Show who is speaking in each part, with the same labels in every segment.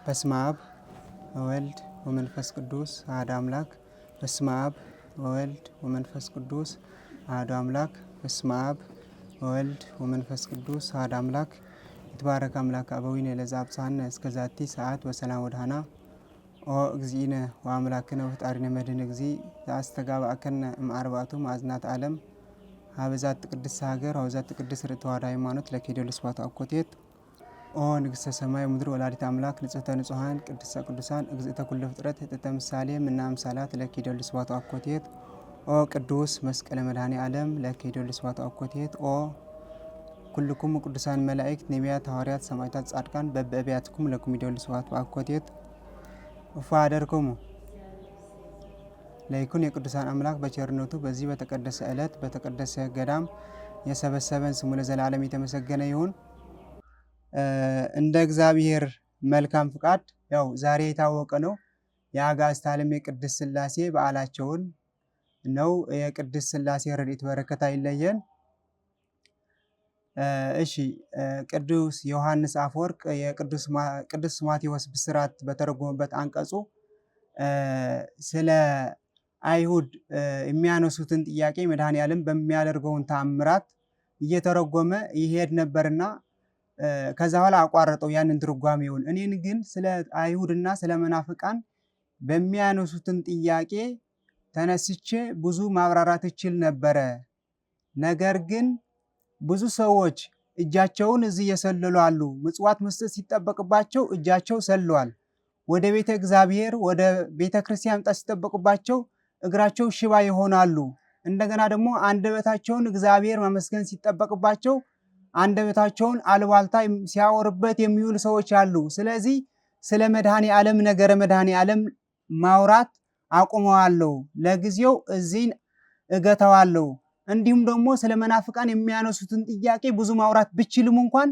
Speaker 1: በስመ አብ ወወልድ ወመንፈስ ቅዱስ አሐዱ አምላክ። በስመ አብ ወወልድ ወመንፈስ ቅዱስ አሐዱ አምላክ። በስመ አብ ወወልድ ወመንፈስ ቅዱስ አሐዱ አምላክ። ይትባረክ አምላክ አበዊነ ለዘአብጽሐነ እስከዛቲ ሰዓት ወሰላም ወድኃና ኦ እግዚእነ ወአምላክነ ወፈጣሪነ መድኅነ እግዚእ ዘአስተጋብአከነ እምአርባዕቱ ማዕዝናተ ዓለም ሀበዛት ቅድስት ሀገር ሀበዛት ቅድስት ርትዕ ተዋሕዶ ሃይማኖት ለኪደሉ ስብሐት አኮቴት ኦ ንግሥተ ሰማይ ምድር ወላዲተ አምላክ ንጽሕተ ንጹሐን ቅድስተ ቅዱሳን እግዝእተ ኩሉ ፍጥረት ህጥእተ ምሳሌ ምና ምሳላት ለኪደሉ ስብሐት አኮቴት ኦ ቅዱስ መስቀለ መድኃኔ ዓለም ለኪደሉ ስብሐት አኮቴት ኦ ኩልኩም ቅዱሳን መላእክት ነቢያት ሐዋርያት ሰማዕታት ጻድቃን በበአብያትኩም ለኪደሉ ስብሐት አኮቴት እፎ አደርክሙ ለይኩን የቅዱሳን አምላክ በቸርነቱ በዚህ በተቀደሰ ዕለት በተቀደሰ ገዳም የሰበሰበን ስሙ ለዘላለም የተመሰገነ ይሁን። እንደ እግዚአብሔር መልካም ፍቃድ ያው ዛሬ የታወቀ ነው የአጋዕዝተ ዓለም የቅድስት ሥላሴ በዓላቸውን ነው። የቅድስት ሥላሴ ረድኤት በረከት አይለየን። እሺ ቅዱስ ዮሐንስ አፈወርቅ የቅዱስ ማቴዎስ ብስራት በተረጎመበት አንቀጹ ስለ አይሁድ የሚያነሱትን ጥያቄ መድኃኔዓለም በሚያደርገውን ተአምራት እየተረጎመ ይሄድ ነበርና ከዛ በኋላ አቋረጠው ያንን ትርጓሜውን። እኔን ግን ስለ አይሁድና ስለ መናፍቃን በሚያነሱትን ጥያቄ ተነስቼ ብዙ ማብራራት እችል ነበረ። ነገር ግን ብዙ ሰዎች እጃቸውን እዚህ የሰለሉ አሉ። ምጽዋት መስጠት ሲጠበቅባቸው እጃቸው ሰልሏል። ወደ ቤተ እግዚአብሔር ወደ ቤተ ክርስቲያን መምጣት ሲጠበቅባቸው እግራቸው ሽባ ይሆናሉ። እንደገና ደግሞ አንደበታቸውን እግዚአብሔር ማመስገን ሲጠበቅባቸው አንደበታቸውን አልባልታ ሲያወርበት የሚውል ሰዎች አሉ። ስለዚህ ስለ መድኃኔዓለም ነገረ መድኃኔዓለም ማውራት አቁመዋለሁ፣ ለጊዜው እዚህን እገተዋለሁ። እንዲሁም ደግሞ ስለ መናፍቃን የሚያነሱትን ጥያቄ ብዙ ማውራት ብችልም እንኳን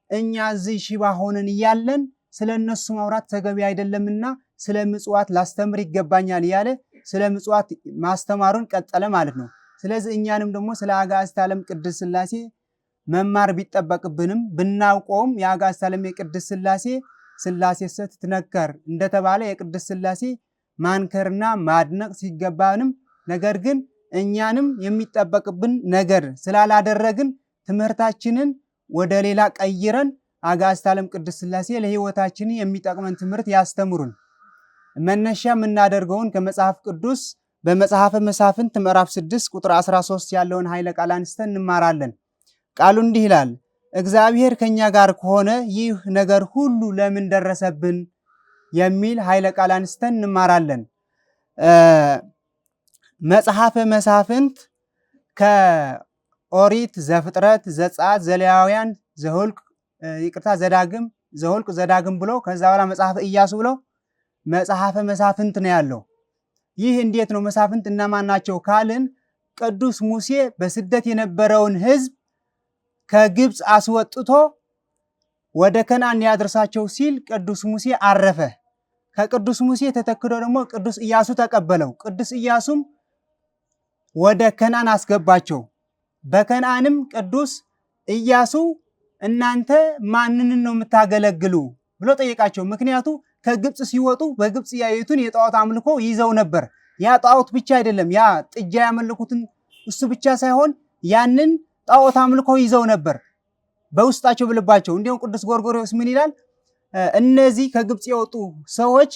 Speaker 1: እኛ እዚህ ሽባ ሆነን እያለን ስለ እነሱ ማውራት ተገቢ አይደለምና ስለ ምጽዋት ላስተምር ይገባኛል እያለ ስለ ምጽዋት ማስተማሩን ቀጠለ ማለት ነው። ስለዚህ እኛንም ደግሞ ስለ አጋዕዝተ ዓለም ቅድስት ሥላሴ መማር ቢጠበቅብንም ብናውቀውም የአጋዕዝተ ዓለም የቅድስት ሥላሴ ስትነከር እንደተባለ የቅድስት ሥላሴ ማንከርና ማድነቅ ሲገባንም ነገር ግን እኛንም የሚጠበቅብን ነገር ስላላደረግን ትምህርታችንን ወደ ሌላ ቀይረን አጋዕዝተ ዓለም ቅድስት ሥላሴ ለሕይወታችን የሚጠቅመን ትምህርት ያስተምሩን። መነሻ የምናደርገውን ከመጽሐፍ ቅዱስ በመጽሐፈ መሳፍንት ምዕራፍ 6 ቁጥር 13 ያለውን ኃይለ ቃል አንስተን እንማራለን። ቃሉ እንዲህ ይላል፣ እግዚአብሔር ከኛ ጋር ከሆነ ይህ ነገር ሁሉ ለምን ደረሰብን የሚል ኃይለ ቃል አንስተን እንማራለን። መጽሐፈ መሳፍንት ከኦሪት ዘፍጥረት፣ ዘጸአት፣ ዘሌዋውያን፣ ዘኍልቍ፣ ዘዳግም ብሎ ከዛ በኋላ መጽሐፈ ኢያሱ ብሎ መጽሐፈ መሳፍንት ነው ያለው። ይህ እንዴት ነው? መሳፍንት እነማን ናቸው ካልን ቅዱስ ሙሴ በስደት የነበረውን ሕዝብ ከግብፅ አስወጥቶ ወደ ከነዓን ሊያደርሳቸው ሲል ቅዱስ ሙሴ አረፈ። ከቅዱስ ሙሴ ተተክቶ ደግሞ ቅዱስ ኢያሱ ተቀበለው። ቅዱስ ኢያሱም ወደ ከነዓን አስገባቸው። በከነዓንም ቅዱስ ኢያሱ እናንተ ማንን ነው የምታገለግሉ ብሎ ጠየቃቸው። ምክንያቱ ከግብፅ ሲወጡ በግብፅ ያዩትን የጣዖት አምልኮ ይዘው ነበር። ያ ጣዖት ብቻ አይደለም፣ ያ ጥጃ ያመልኩትን እሱ ብቻ ሳይሆን ያንን ጣዖት አምልኮ ይዘው ነበር በውስጣቸው በልባቸው። እንዲሁም ቅዱስ ጎርጎርዮስ ምን ይላል? እነዚህ ከግብፅ የወጡ ሰዎች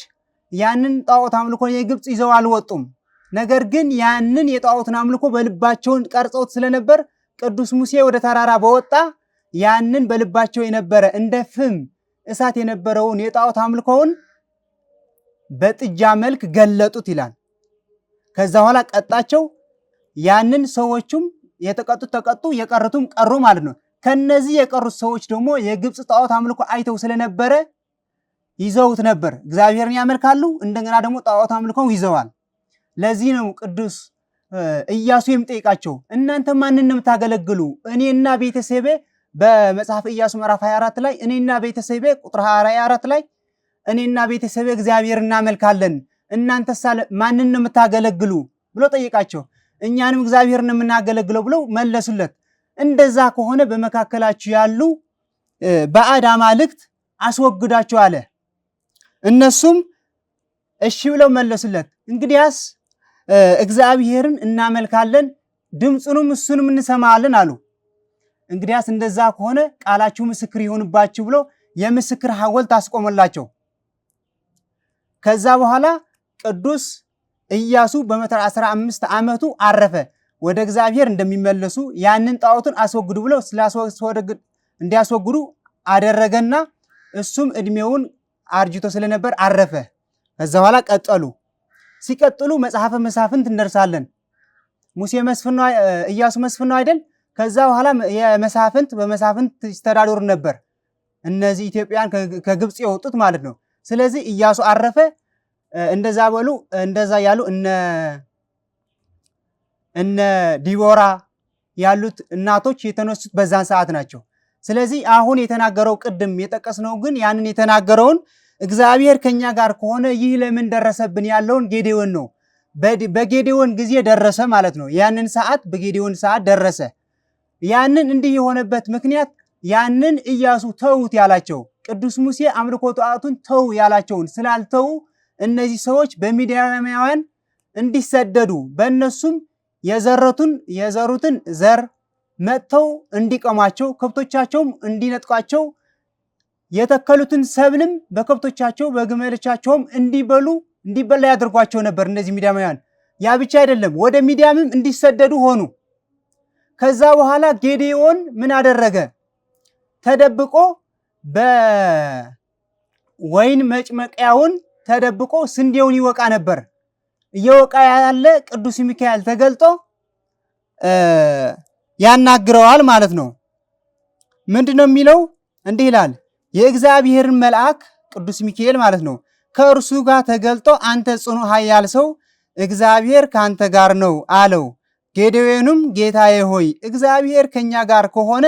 Speaker 1: ያንን ጣዖት አምልኮ የግብፅ ይዘው አልወጡም። ነገር ግን ያንን የጣዖትን አምልኮ በልባቸውን ቀርጸውት ስለነበር ቅዱስ ሙሴ ወደ ተራራ በወጣ ያንን በልባቸው የነበረ እንደ ፍም እሳት የነበረውን የጣዖት አምልኮውን በጥጃ መልክ ገለጡት ይላል። ከዛ በኋላ ቀጣቸው። ያንን ሰዎቹም የተቀጡት ተቀጡ፣ የቀሩትም ቀሩ ማለት ነው። ከነዚህ የቀሩት ሰዎች ደግሞ የግብፅ ጣዖት አምልኮ አይተው ስለነበረ ይዘውት ነበር። እግዚአብሔርን ያመልካሉ፣ እንደገና ደግሞ ጣዖት አምልኮው ይዘዋል። ለዚህ ነው ቅዱስ ኢያሱ የሚጠይቃቸው እናንተ ማንን ነው የምታገለግሉ? እኔና ቤተሰቤ በመጽሐፍ ኢያሱ ምዕራፍ 24 ላይ እኔና ቤተሰቤ ቁጥር 24 ላይ እኔና ቤተሰቤ እግዚአብሔር እናመልካለን፣ እናንተስ ማንን ነው የምታገለግሉ ብሎ ጠይቃቸው። እኛንም እግዚአብሔርን የምናገለግለው ብለው መለሱለት። እንደዛ ከሆነ በመካከላችሁ ያሉ ባዕድ አማልክት አስወግዳቸው አለ። እነሱም እሺ ብለው መለሱለት። እንግዲያስ እግዚአብሔርን እናመልካለን፣ ድምፁንም እሱንም እንሰማለን አሉ። እንግዲያስ እንደዛ ከሆነ ቃላችሁ ምስክር ይሁንባችሁ ብሎ የምስክር ሐውልት አስቆመላቸው። ከዛ በኋላ ቅዱስ ኢያሱ በ115 ዓመቱ አረፈ። ወደ እግዚአብሔር እንደሚመለሱ ያንን ጣዖቱን አስወግዱ ብለው እንዲያስወግዱ አደረገና እሱም እድሜውን አርጅቶ ስለነበር አረፈ። ከዛ በኋላ ቀጠሉ። ሲቀጥሉ መጽሐፈ መሳፍንት እንደርሳለን። ሙሴ መስፍን ነው፣ ኢያሱ መስፍን ነው አይደል? ከዛ በኋላ የመሳፍንት በመሳፍንት ይስተዳደሩ ነበር፣ እነዚህ ኢትዮጵያን ከግብፅ የወጡት ማለት ነው። ስለዚህ ኢያሱ አረፈ። እንደዛ በሉ እንደዛ ያሉ እነ ዲቦራ ያሉት እናቶች የተነሱት በዛን ሰዓት ናቸው። ስለዚህ አሁን የተናገረው ቅድም የጠቀስነው ግን ያንን የተናገረውን እግዚአብሔር ከኛ ጋር ከሆነ ይህ ለምን ደረሰብን ያለውን ጌዴዎን ነው። በጌዴዎን ጊዜ ደረሰ ማለት ነው። ያንን ሰዓት በጌዴዎን ሰዓት ደረሰ። ያንን እንዲህ የሆነበት ምክንያት ያንን ኢያሱ ተውት ያላቸው ቅዱስ ሙሴ አምልኮ ጣዖቱን ተው ያላቸውን ስላልተው እነዚህ ሰዎች በሚዲያማውያን እንዲሰደዱ በእነሱም የዘሩትን ዘር መጥተው እንዲቀማቸው ከብቶቻቸውም እንዲነጥቋቸው የተከሉትን ሰብልም በከብቶቻቸው በግመሎቻቸውም እንዲበላ ያደርጓቸው ነበር። እነዚህ ሚዲያማውያን ያ ብቻ አይደለም፣ ወደ ሚዲያምም እንዲሰደዱ ሆኑ። ከዛ በኋላ ጌዴዎን ምን አደረገ? ተደብቆ በወይን መጭመቂያውን ተደብቆ ስንዴውን ይወቃ ነበር። እየወቃ ያለ ቅዱስ ሚካኤል ተገልጦ ያናግረዋል ማለት ነው። ምንድነው የሚለው? እንዲህ ይላል። የእግዚአብሔርን መልአክ ቅዱስ ሚካኤል ማለት ነው ከእርሱ ጋር ተገልጦ አንተ ጽኑ ኃያል ሰው እግዚአብሔር ካንተ ጋር ነው አለው። ጌዴዎንም ጌታዬ ሆይ እግዚአብሔር ከኛ ጋር ከሆነ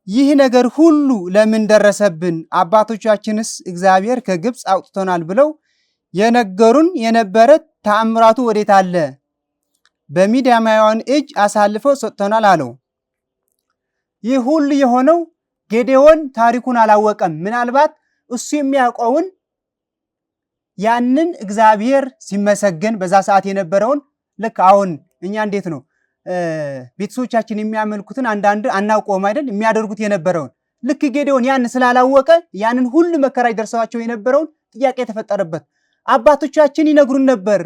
Speaker 1: ይህ ነገር ሁሉ ለምን ደረሰብን? አባቶቻችንስ እግዚአብሔር ከግብፅ አውጥቶናል ብለው የነገሩን የነበረ ተአምራቱ ወዴት አለ? በሚዲያማውያን እጅ አሳልፈው ሰጥቶናል አለው። ይህ ሁሉ የሆነው ጌዴዎን ታሪኩን አላወቀም። ምናልባት እሱ የሚያውቀውን ያንን እግዚአብሔር ሲመሰገን በዛ ሰዓት የነበረውን ልክ አሁን እኛ እንዴት ነው ቤተሰቦቻችን የሚያመልኩትን አንዳንድ አናውቀውም አይደል? የሚያደርጉት የነበረውን ልክ ጌዴዎን ያን ስላላወቀ ያንን ሁሉ መከራ ይደርሰዋቸው የነበረውን ጥያቄ የተፈጠረበት አባቶቻችን ይነግሩን ነበር።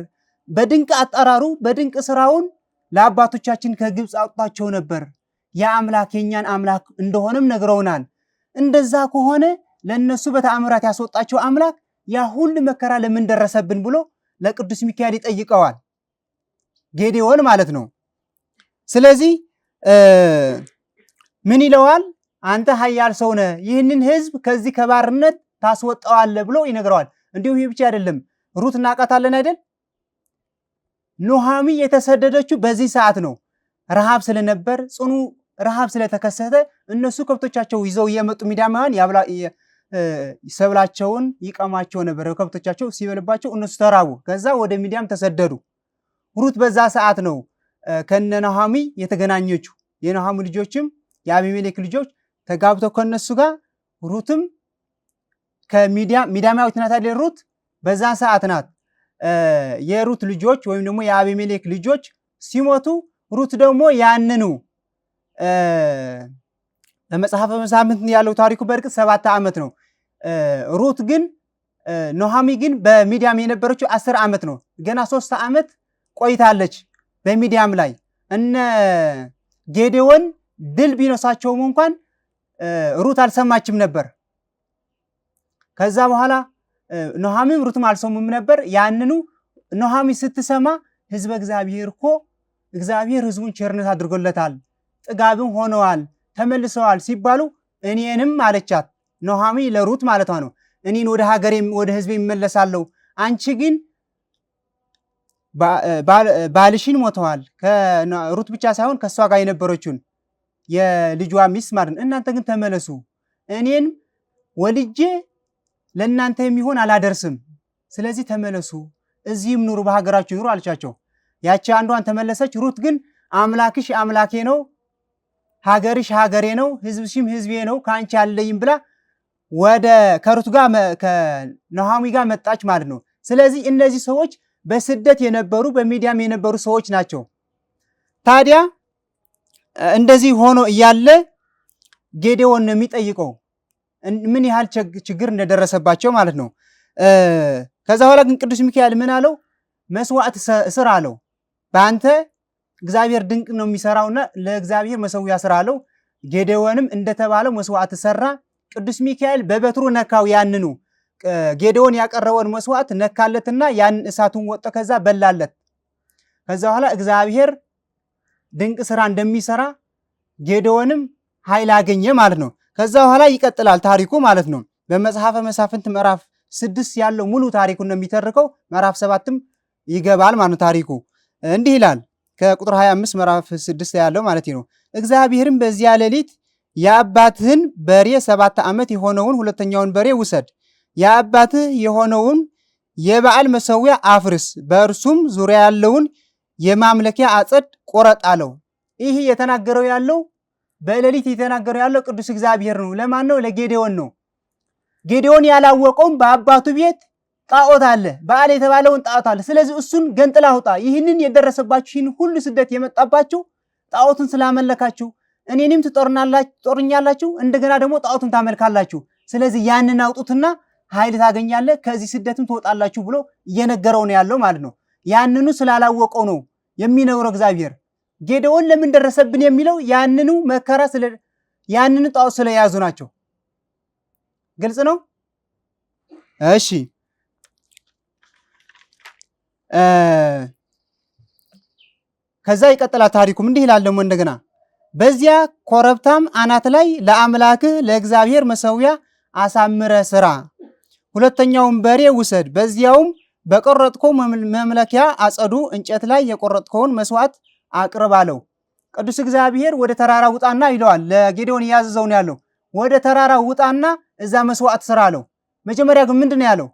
Speaker 1: በድንቅ አጠራሩ በድንቅ ስራውን ለአባቶቻችን ከግብፅ አውጥቷቸው ነበር። ያ አምላክ የኛን አምላክ እንደሆነም ነግረውናል። እንደዛ ከሆነ ለነሱ በተአምራት ያስወጣቸው አምላክ ያ ሁሉ መከራ ለምን ደረሰብን ብሎ ለቅዱስ ሚካኤል ይጠይቀዋል፣ ጌዴዎን ማለት ነው። ስለዚህ ምን ይለዋል? አንተ ኃያል ሰው ነህ፣ ይህንን ህዝብ ከዚህ ከባርነት ታስወጣዋለህ ብሎ ይነግረዋል። እንዲሁም ይህ ብቻ አይደለም፣ ሩት እናውቃታለን አይደል? ኑሃሚ የተሰደደችው በዚህ ሰዓት ነው። ረሃብ ስለነበር ጽኑ ረሃብ ስለተከሰተ እነሱ ከብቶቻቸው ይዘው እየመጡ ሚዲያማውያን ሰብላቸውን ይቀማቸው ነበር። ከብቶቻቸው ሲበልባቸው እነሱ ተራቡ። ከዛ ወደ ሚዲያም ተሰደዱ። ሩት በዛ ሰዓት ነው ከነ ኑሃሚ የተገናኘችው። የኑሃሚ ልጆችም የአቢሜሌክ ልጆች ተጋብተው ከነሱ ጋር ሩትም ሚዲያማዊት ናት አይደል? ሩት በዛ ሰዓት ናት። የሩት ልጆች ወይም ደግሞ የአቢሜሌክ ልጆች ሲሞቱ ሩት ደግሞ ያንኑ በመጽሐፈ መሳፍንት ያለው ታሪኩ በእርግጥ 7 ዓመት ነው። ሩት ግን ኑሃሚ ግን በሚዲያም የነበረችው 10 ዓመት ነው። ገና 3 ዓመት ቆይታለች በሚዲያም ላይ። እነ ጌዴዎን ድል ቢነሳቸውም እንኳን ሩት አልሰማችም ነበር። ከዛ በኋላ ኑሃሚም ሩትም አልሰሙም ነበር። ያንኑ ኑሃሚ ስትሰማ ህዝበ እግዚአብሔር እኮ እግዚአብሔር ህዝቡን ቸርነት አድርጎለታል፣ ጥጋብም ሆነዋል፣ ተመልሰዋል ሲባሉ እኔንም አለቻት ኑሃሚ ለሩት ማለቷ ነው። እኔን ወደ ሀገሬ ወደ ህዝቤ ይመለሳለሁ፣ አንቺ ግን ባልሽን ሞተዋል። ከሩት ብቻ ሳይሆን ከሷ ጋር የነበረችውን የልጇ ሚስት ማለት ነው። እናንተ ግን ተመለሱ፣ እኔን ወልጄ ለእናንተ የሚሆን አላደርስም። ስለዚህ ተመለሱ፣ እዚህም ኑሩ፣ በሀገራችሁ ኑሩ አለቻቸው። ያቺ አንዷን ተመለሰች። ሩት ግን አምላክሽ አምላኬ ነው፣ ሀገርሽ ሀገሬ ነው፣ ህዝብሽም ህዝቤ ነው፣ ከአንቺ አልለይም ብላ ከሩት ጋር ከኑኃሚ ጋር መጣች ማለት ነው። ስለዚህ እነዚህ ሰዎች በስደት የነበሩ በሚዲያም የነበሩ ሰዎች ናቸው። ታዲያ እንደዚህ ሆኖ እያለ ጌዴዎን ነው የሚጠይቀው ምን ያህል ችግር እንደደረሰባቸው ማለት ነው። ከዛ በኋላ ግን ቅዱስ ሚካኤል ምን አለው? መስዋዕት ስራ አለው። በአንተ እግዚአብሔር ድንቅ ነው የሚሰራውና ለእግዚአብሔር መሰዊያ ስራ አለው። ጌዴዎንም እንደተባለው መስዋዕት ሰራ። ቅዱስ ሚካኤል በበትሩ ነካው። ያንኑ ጌዴዎን ያቀረበውን መስዋዕት ነካለትና ያንን እሳቱን ወጣ፣ ከዛ በላለት። ከዛ በኋላ እግዚአብሔር ድንቅ ስራ እንደሚሰራ ጌዴዎንም ኃይል አገኘ ማለት ነው። ከዛ በኋላ ይቀጥላል ታሪኩ ማለት ነው። በመጽሐፈ መሳፍንት ምዕራፍ 6 ያለው ሙሉ ታሪኩን ነው የሚተርከው። ምዕራፍ 7ም ይገባል ማለት ነው። ታሪኩ እንዲህ ይላል ከቁጥር 25 ምዕራፍ 6 ያለው ማለት ነው። እግዚአብሔርም በዚያ ሌሊት የአባትህን በሬ 7 ዓመት የሆነውን ሁለተኛውን በሬ ውሰድ፣ የአባትህ የሆነውን የበዓል መሠዊያ አፍርስ፣ በእርሱም ዙሪያ ያለውን የማምለኪያ አጸድ ቁረጥ አለው። ይህ የተናገረው ያለው በሌሊት የተናገረው ያለው ቅዱስ እግዚአብሔር ነው። ለማን ነው? ለጌዴዎን ነው። ጌዴዎን ያላወቀውም በአባቱ ቤት ጣዖት አለ፣ በዓል የተባለውን ጣዖት አለ። ስለዚህ እሱን ገንጥላ አውጣ። ይህንን የደረሰባችሁ ይህን ሁሉ ስደት የመጣባችሁ ጣዖትን ስላመለካችሁ እኔንም ትጦርኛላችሁ፣ እንደገና ደግሞ ጣዖትን ታመልካላችሁ። ስለዚህ ያንን አውጡትና ኃይል ታገኛለህ፣ ከዚህ ስደትም ትወጣላችሁ ብሎ እየነገረው ነው ያለው ማለት ነው። ያንኑ ስላላወቀው ነው የሚነግረው እግዚአብሔር። ጌዴዎን ለምን ደረሰብን የሚለው ያንኑ መከራ ያንኑ ጣዖት ስለያዙ ናቸው። ግልጽ ነው። እሺ ከዛ ይቀጥላል ታሪኩም እንዲህ ይላል ደግሞ እንደገና በዚያ ኮረብታም አናት ላይ ለአምላክህ ለእግዚአብሔር መሠዊያ አሳምረ ስራ፣ ሁለተኛውን በሬ ውሰድ፣ በዚያውም በቆረጥከው መምለኪያ አጸዱ እንጨት ላይ የቆረጥከውን መስዋዕት አቅርብ አለው። ቅዱስ እግዚአብሔር ወደ ተራራ ውጣና ይለዋል። ለጌዴዎን እያዘዘው ነው ያለው። ወደ ተራራ ውጣና እዛ መስዋዕት ስራ አለው። መጀመሪያ ግን ምንድን ነው ያለው?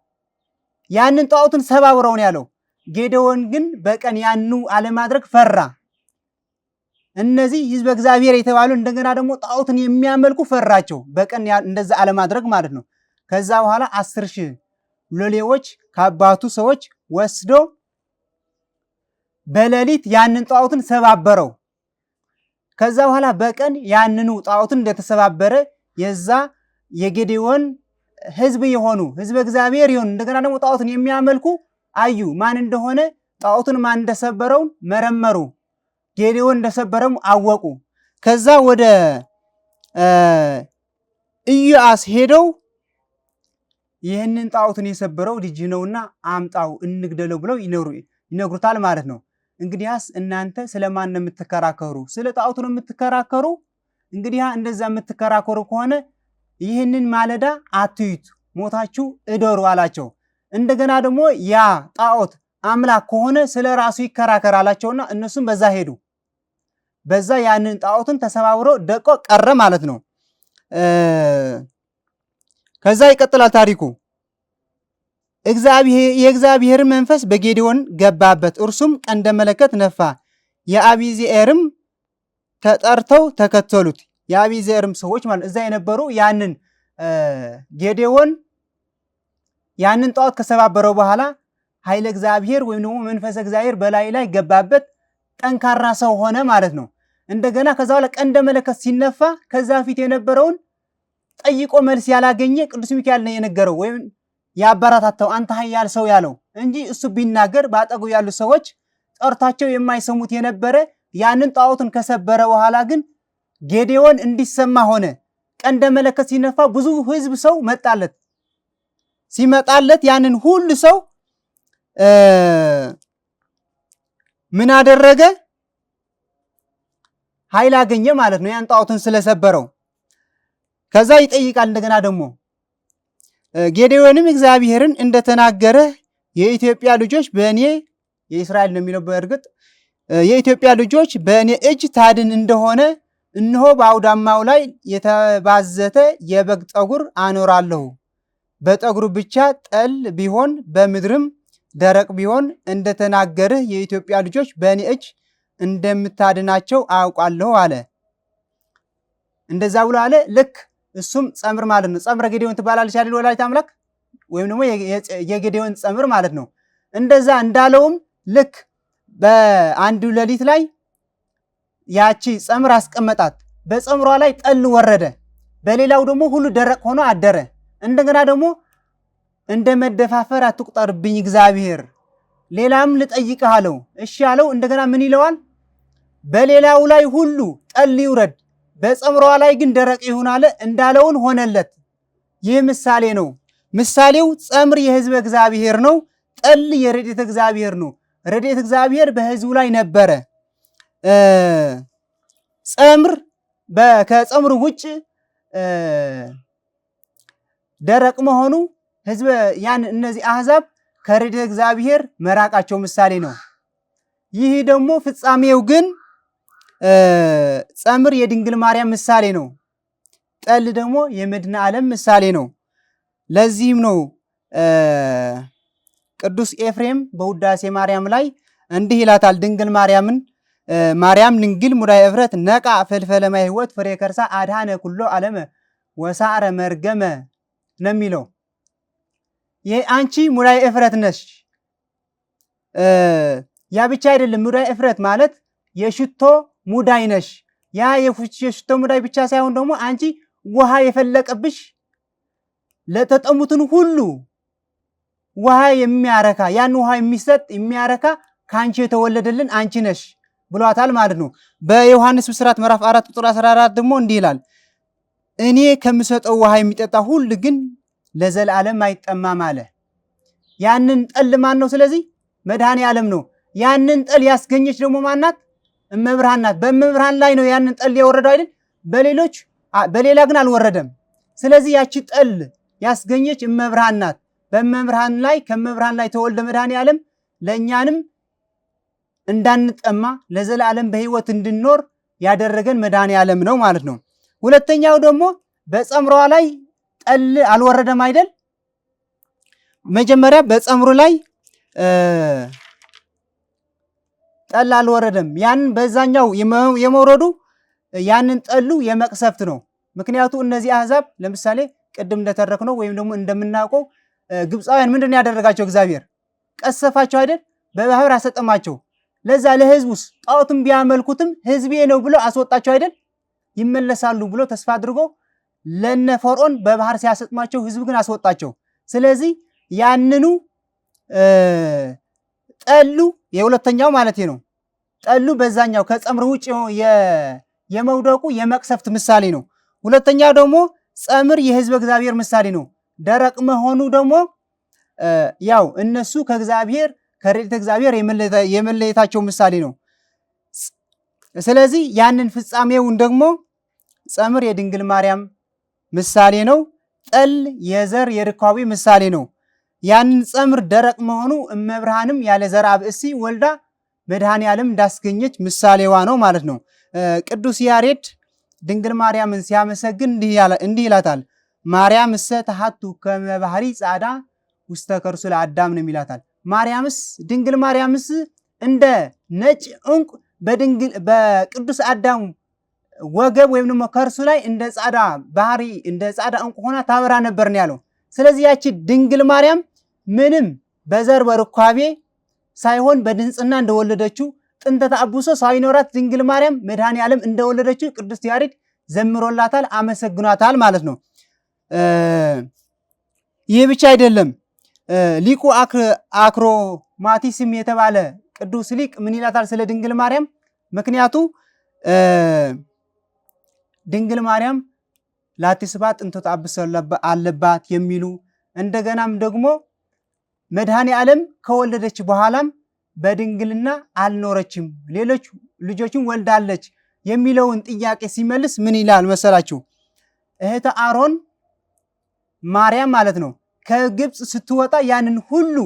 Speaker 1: ያንን ጣዖትን ሰባብረው ነው ያለው። ጌዴዎን ግን በቀን ያኑ አለማድረግ ፈራ። እነዚህ ሕዝበ እግዚአብሔር የተባሉ እንደገና ደግሞ ጣዖትን የሚያመልኩ ፈራቸው። በቀን እንደዛ አለማድረግ ማለት ነው። ከዛ በኋላ 10,000 ሎሌዎች ከአባቱ ሰዎች ወስዶ በሌሊት ያንን ጣዖትን ሰባበረው። ከዛ በኋላ በቀን ያንኑ ጣዖትን እንደተሰባበረ የዛ የጌዴዎን ሕዝብ የሆኑ ሕዝበ እግዚአብሔር የሆኑ እንደገና ደግሞ ጣዖትን የሚያመልኩ አዩ። ማን እንደሆነ ጣዖትን ማን እንደሰበረው መረመሩ። ጌዴዎን እንደሰበረው አወቁ። ከዛ ወደ ኢዮአስ ሄደው ይህንን ጣዖትን የሰበረው ልጅ ነውና አምጣው እንግደለው ብለው ይነግሩታል ማለት ነው። እንግዲያስ እናንተ ስለማን ነው የምትከራከሩ? ስለ ጣዖቱ ነው የምትከራከሩ? እንግዲያ እንደዛ የምትከራከሩ ከሆነ ይህንን ማለዳ አትዩት፣ ሞታችሁ እደሩ አላቸው። እንደገና ደግሞ ያ ጣዖት አምላክ ከሆነ ስለ ራሱ ይከራከር አላቸውና እነሱም በዛ ሄዱ። በዛ ያንን ጣዖትን ተሰባብሮ ደቆ ቀረ ማለት ነው። ከዛ ይቀጥላል ታሪኩ። የእግዚአብሔር መንፈስ በጌዴዎን ገባበት፣ እርሱም ቀንደ መለከት ነፋ። የአቢዜርም ተጠርተው ተከተሉት። የአቢዜርም ሰዎች ማለት እዛ የነበሩ ያንን ጌዴዎን ያንን ጣዖት ከሰባበረው በኋላ ኃይለ እግዚአብሔር ወይም ደግሞ መንፈስ እግዚአብሔር በላይ ላይ ገባበት፣ ጠንካራ ሰው ሆነ ማለት ነው። እንደገና ከዛ በኋላ ቀንደ መለከት ሲነፋ ከዛ ፊት የነበረውን ጠይቆ መልስ ያላገኘ ቅዱስ ሚካኤል ነው የነገረው ወይም ያበረታታው፣ አንተ ኃያል ሰው ያለው እንጂ እሱ ቢናገር ባጠገቡ ያሉ ሰዎች ጠርታቸው የማይሰሙት የነበረ ያንን ጣዖትን ከሰበረ በኋላ ግን ጌዴዎን እንዲሰማ ሆነ። ቀንደ መለከት ሲነፋ ብዙ ሕዝብ ሰው መጣለት። ሲመጣለት ያንን ሁሉ ሰው ምን አደረገ? ኃይል አገኘ ማለት ነው፣ ያን ጣዖትን ስለሰበረው። ከዛ ይጠይቃል እንደገና ደግሞ ጌዴዎንም እግዚአብሔርን እንደተናገረ የኢትዮጵያ ልጆች በእኔ የእስራኤል ነው የሚለው በእርግጥ የኢትዮጵያ ልጆች በእኔ እጅ ታድን እንደሆነ እነሆ በአውዳማው ላይ የተባዘተ የበግ ጠጉር አኖራለሁ። በጠጉሩ ብቻ ጠል ቢሆን በምድርም ደረቅ ቢሆን እንደተናገርህ የኢትዮጵያ ልጆች በእኔ እጅ እንደምታድናቸው አውቃለሁ አለ። እንደዛ ብሎ አለ። ልክ እሱም ጸምር ማለት ነው። ጸምረ ጌዴዎን ትባላለች አይደል ወላዲተ አምላክ ወይም ደግሞ የጌዴዎን ጸምር ማለት ነው። እንደዛ እንዳለውም ልክ በአንዱ ሌሊት ላይ ያቺ ጸምር አስቀመጣት። በጸምሯ ላይ ጠል ወረደ። በሌላው ደግሞ ሁሉ ደረቅ ሆኖ አደረ። እንደገና ደግሞ እንደ መደፋፈር አትቁጠርብኝ እግዚአብሔር፣ ሌላም ልጠይቅህ አለው። እሺ አለው። እንደገና ምን ይለዋል? በሌላው ላይ ሁሉ ጠል ይውረድ፣ በጸምሯ ላይ ግን ደረቅ ይሁን አለ። እንዳለውን ሆነለት። ይህ ምሳሌ ነው። ምሳሌው ጸምር የሕዝበ እግዚአብሔር ነው። ጠል የረድኤተ እግዚአብሔር ነው። ረድኤተ እግዚአብሔር በሕዝቡ ላይ ነበረ። ጸምር ከጸምር ውጭ ደረቅ መሆኑ ሕዝበ እነዚህ አሕዛብ ከረድኤተ እግዚአብሔር መራቃቸው ምሳሌ ነው። ይህ ደግሞ ፍጻሜው ግን ጸምር የድንግል ማርያም ምሳሌ ነው። ጠል ደግሞ የመድኃኔ ዓለም ምሳሌ ነው። ለዚህም ነው ቅዱስ ኤፍሬም በውዳሴ ማርያም ላይ እንዲህ ይላታል ድንግል ማርያምን ማርያም ድንግል ሙዳየ እፍረት ነቃ ፈልፈለ ማይ ሕይወት ፍሬ ከርሳ አድኃነ ኩሎ ዓለመ ወሳረ መርገመ ነው የሚለው። ይህ አንቺ ሙዳየ እፍረት ነሽ። ያ ብቻ አይደለም። ሙዳየ እፍረት ማለት የሽቶ ሙዳይ ነሽ። ያ የሽቶ ሙዳይ ብቻ ሳይሆን ደግሞ አንቺ ውሃ የፈለቀብሽ ለተጠሙትን ሁሉ ውሃ የሚያረካ ያን ውሃ የሚሰጥ የሚያረካ ከአንቺ የተወለደልን አንቺ ነሽ ብሏታል ማለት ነው። በዮሐንስ ብስራት ምዕራፍ 4 ቁጥር 14 ደግሞ እንዲህ ይላል፣ እኔ ከምሰጠው ውሃ የሚጠጣ ሁሉ ግን ለዘላለም አይጠማም አለ። ያንን ጠል ማን ነው? ስለዚህ መድኃኔ ዓለም ነው። ያንን ጠል ያስገኘች ደግሞ ማናት? እመብርሃን ናት። በእመብርሃን ላይ ነው ያንን ጠል ያወረደው አይደል? በሌላ ግን አልወረደም። ስለዚህ ያቺ ጠል ያስገኘች እመብርሃን ናት። በእመብርሃን ላይ ከእመብርሃን ላይ ተወልደ መድኃኔ ዓለም ለእኛንም እንዳንጠማ ለዘላለም በሕይወት እንድንኖር ያደረገን መድኃኔ ዓለም ነው ማለት ነው። ሁለተኛው ደግሞ በጸምሯ ላይ ጠል አልወረደም አይደል? መጀመሪያ በጸምሩ ላይ ጠል አልወረደም። ያንን በዛኛው የመውረዱ ያንን ጠሉ የመቅሰፍት ነው። ምክንያቱ እነዚህ አሕዛብ ለምሳሌ ቅድም እንደተረክነው ወይም ደግሞ እንደምናውቀው ግብፃውያን ምንድን ያደረጋቸው? እግዚአብሔር ቀሰፋቸው አይደል? በባህር አሰጠማቸው። ለዛ ለሕዝቡስ ጣዖትን ቢያመልኩትም ሕዝቤ ነው ብሎ አስወጣቸው አይደል? ይመለሳሉ ብሎ ተስፋ አድርጎ ለነ ፈርዖን በባህር ሲያሰጥማቸው ሕዝቡ ግን አስወጣቸው። ስለዚህ ያንኑ ጠሉ የሁለተኛው ማለት ነው። ጠሉ በዛኛው ከጸምር ውጭ የመውደቁ የመቅሰፍት ምሳሌ ነው። ሁለተኛው ደግሞ ጸምር የሕዝበ እግዚአብሔር ምሳሌ ነው። ደረቅ መሆኑ ደግሞ ያው እነሱ ከእግዚአብሔር ከረድኤተ እግዚአብሔር የመለየታቸው ምሳሌ ነው። ስለዚህ ያንን ፍጻሜውን ደግሞ ጸምር የድንግል ማርያም ምሳሌ ነው። ጠል የዘር የርካቢ ምሳሌ ነው። ያንን ጸምር ደረቅ መሆኑ እመብርሃንም ያለ ዘር አብእሲ ወልዳ መድኃኔ ዓለም እንዳስገኘች ምሳሌዋ ነው ማለት ነው። ቅዱስ ያሬድ ድንግል ማርያምን ሲያመሰግን እንዲህ ይላታል፣ ማርያም እሰ ተሐቱ ከመ ባሕሪ ጻዕዳ ውስተ ከርሱ ለአዳም ነው ይላታል። ማርያምስ ድንግል ማርያምስ እንደ ነጭ ዕንቁ በቅዱስ አዳም ወገብ ወይም ደግሞ ከርሱ ላይ እንደ ጻዕዳ ባህሪ እንደ ጻዕዳ ዕንቁ ሆና ታበራ ነበር ነው ያለው። ስለዚህ ያቺ ድንግል ማርያም ምንም በዘር በርኳቤ ሳይሆን በድንጽና እንደወለደችው ጥንተ ተአብሶ ሳይኖራት ድንግል ማርያም መድኃኔ ዓለም እንደወለደችው ቅዱስ ያሬድ ዘምሮላታል፣ አመሰግኗታል ማለት ነው። ይህ ብቻ አይደለም። ሊቁ አክሮማቲስም የተባለ ቅዱስ ሊቅ ምን ይላታል ስለ ድንግል ማርያም? ምክንያቱ ድንግል ማርያም ላቲስባት ጥንተ ተአብሶ አለባት የሚሉ እንደገናም ደግሞ መድኃኔ ዓለም ከወለደች በኋላም በድንግልና አልኖረችም፣ ሌሎች ልጆችን ወልዳለች የሚለውን ጥያቄ ሲመልስ ምን ይላል መሰላችሁ? እህተ አሮን ማርያም ማለት ነው ከግብፅ ስትወጣ ያንን ሁሉ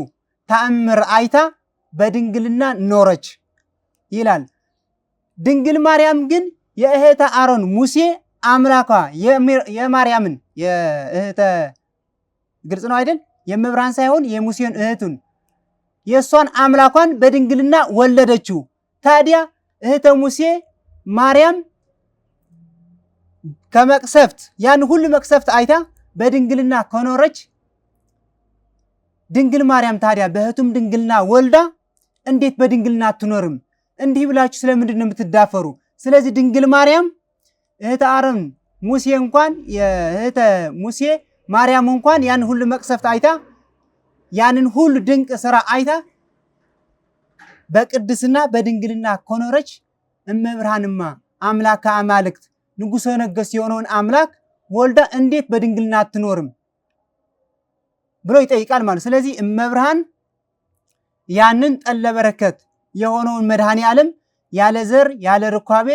Speaker 1: ተአምር አይታ በድንግልና ኖረች ይላል። ድንግል ማርያም ግን የእህተ አሮን ሙሴ አምላኳ የማርያምን የእህተ ግልጽ ነው አይደል? የመብራን ሳይሆን የሙሴን እህቱን የእሷን አምላኳን በድንግልና ወለደችው። ታዲያ እህተ ሙሴ ማርያም ከመቅሰፍት ያን ሁሉ መቅሰፍት አይታ በድንግልና ከኖረች ድንግል ማርያም ታዲያ በህቱም ድንግልና ወልዳ እንዴት በድንግልና አትኖርም? እንዲህ ብላችሁ ስለምንድን ነው የምትዳፈሩ? ስለዚህ ድንግል ማርያም እህተ አሮን ሙሴ እንኳን የእህተ ሙሴ ማርያም እንኳን ያን ሁሉ መቅሰፍት አይታ ያንን ሁሉ ድንቅ ስራ አይታ በቅድስና በድንግልና ከኖረች እመብርሃንማ አምላከ አማልክት ንጉሠ ነገሥት የሆነውን አምላክ ወልዳ እንዴት በድንግልና አትኖርም ብሎ ይጠይቃል ማለት። ስለዚህ እመብርሃን ያንን ጠለ በረከት የሆነውን መድኃኔ ዓለም ያለ ዘር ያለ ርኳቤ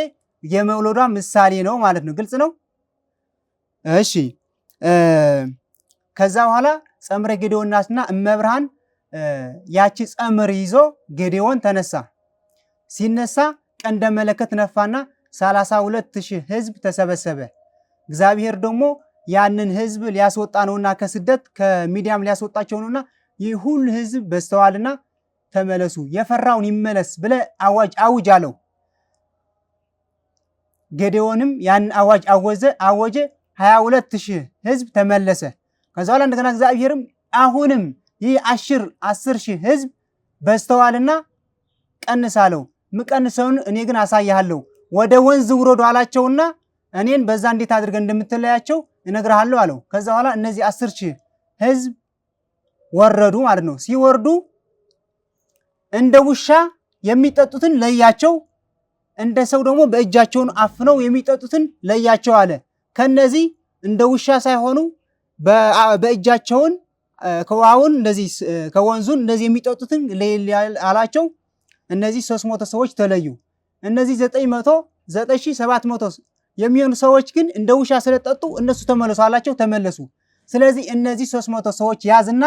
Speaker 1: የመውለዷ ምሳሌ ነው ማለት ነው። ግልጽ ነው። እሺ ከዛ በኋላ ጸምረ ጌዴዎን ናትና እመብርሃን ያቺ ጸምር ይዞ ጌዴዎን ተነሳ። ሲነሳ ቀንደ መለከት ነፋና 32,000 ህዝብ ተሰበሰበ። እግዚአብሔር ደግሞ ያንን ህዝብ ሊያስወጣ ነውና ከስደት ከሚዲያም ሊያስወጣቸው ነውና ይህ ሁሉ ህዝብ በስተዋልና ተመለሱ፣ የፈራውን ይመለስ ብለ አውጅ አለው። ጌዴዎንም ያን አዋጅ አወጀ። 22,000 ህዝብ ተመለሰ። ከዛ በኋላ እንደገና እግዚአብሔርም አሁንም ይህ 10,000 ህዝብ በስተዋልና ቀንስ አለው። ምቀንሰውን እኔ ግን አሳያለሁ፣ ወደ ወንዝ ውረዱ አላቸውና እኔን በዛ እንዴት አድርገን እንደምትለያቸው እነግርሃለሁ አለው። ከዛ በኋላ እነዚህ 10,000 ህዝብ ወረዱ ማለት ነው። ሲወርዱ እንደ ውሻ የሚጠጡትን ለያቸው፣ እንደ ሰው ደግሞ በእጃቸውን አፍነው የሚጠጡትን ለያቸው አለ። ከነዚህ እንደ ውሻ ሳይሆኑ በእጃቸውን ከውሃውን እንደዚህ ከወንዙን እንደዚህ የሚጠጡትን አላቸው። እነዚህ 300 ሰዎች ተለዩ። እነዚህ 9,700 የሚሆኑ ሰዎች ግን እንደ ውሻ ስለጠጡ እነሱ ተመለሱ አላቸው። ተመለሱ። ስለዚህ እነዚህ 300 ሰዎች ያዝና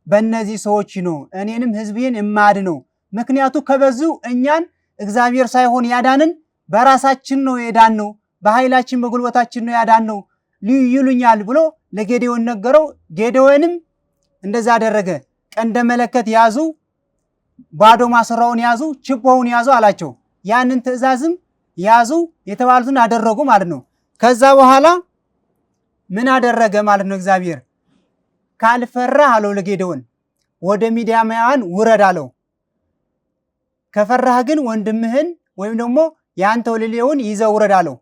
Speaker 1: በእነዚህ ሰዎች ነው እኔንም ህዝቤን እማድነው። ምክንያቱ ከበዙ እኛን እግዚአብሔር ሳይሆን ያዳንን በራሳችን ነው የዳነው፣ በኃይላችን በጉልበታችን ነው ያዳነው ይሉኛል ብሎ ለጌዴዎን ነገረው። ጌዴዎንም እንደዛ አደረገ። ቀንደ መለከት ያዙ፣ ባዶ ማሰራውን ያዙ፣ ችቦውን ያዙ አላቸው። ያንን ትእዛዝም ያዙ የተባሉትን አደረጉ ማለት ነው። ከዛ በኋላ ምን አደረገ ማለት ነው? እግዚአብሔር ካልፈራህ አለው ለጌዴዎን ወደ ሚዲያማውያን ውረድ አለው። ከፈራህ ግን ወንድምህን ወይም ደግሞ ያንተው ሌሌውን ይዘው ውረድ አለው።